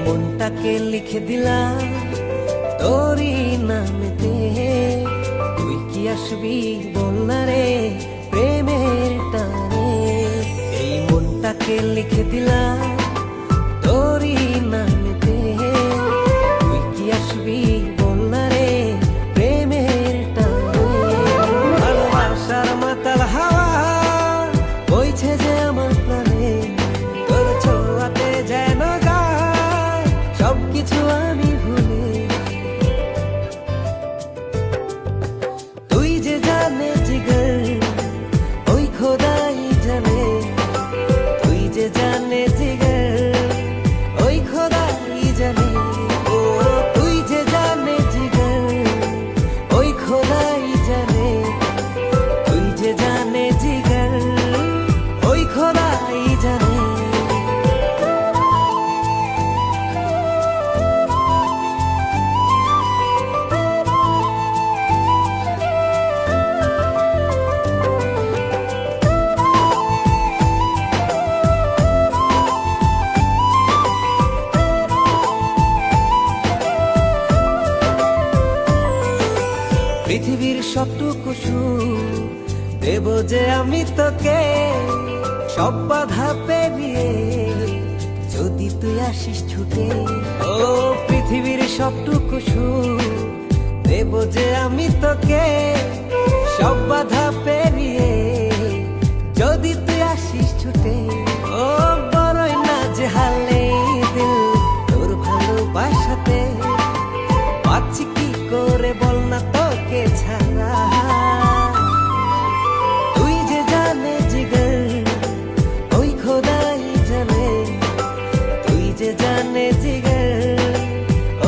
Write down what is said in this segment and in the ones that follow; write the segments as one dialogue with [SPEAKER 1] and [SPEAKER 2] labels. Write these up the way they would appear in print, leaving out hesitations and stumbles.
[SPEAKER 1] মনটাকে লিখে দিলাম তোরই নামেতে। তুই কি আসবি বল না রে প্রেমের টানে। এই মনটাকে লিখে দিলাম তোরই নামেতে। তুই কি আসবি বল না রে প্রেমের টানে। ভালোবাসার মাতাল হাওয়া বইছে যে আমার প্রাণে। তোর ছোঁয়াতে যেন গায় সবকিছু আমি ভুলে। তুই যে জানে জিগর ওই খোদাই জানে। তুই যে জানে জিগর ওই খোদাই জানে। ও তুই যে জানে জিগর ওই খোদাই জানে। তুই যে জানে জিগর ওই খোদাই জানে। পৃথিবীর সবটুকু সুখ দেব যে আমি তোকে। সব বাধা পেরিয়ে যদি তুই আসিস ছুটে। ও পৃথিবীর সবটুকু সুখ দেব যে আমি তোকে। সব বাধা পেরিয়ে যদি তুই আসিস ছুটে। ও বড়ই না যে হালে দিল তোর ভালোবাসাতে। পাচ্ছি কি করে বল না তোকে ছাড়া। তুই যে জানে জিগর ওই খোদাই জানে। তুই যে জানে জিগর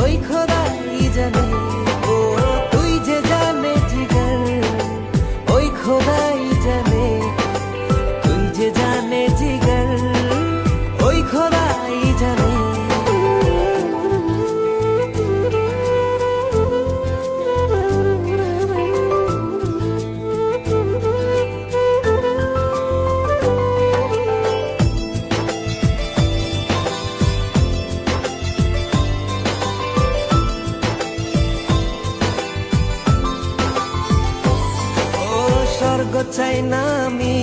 [SPEAKER 1] ওই খোদাই জানে। ও তুই যে জানে জিগর ওই খোদাই জানে। তুই যে জানে জিগর ওই খোদাই জানে। স্বর্গ চাই না আমি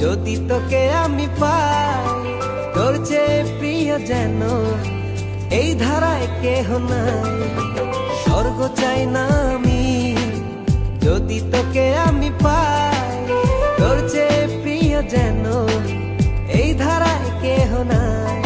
[SPEAKER 1] যদি তোকে আমি পাই। তোর চেয়ে প্রিয় যেন এই ধারায় কেহ নাই। স্বর্গ চাই না আমি যদি তোকে আমি পাই। তোর চেয়ে প্রিয় যেন এই ধারায় কেহ নাই।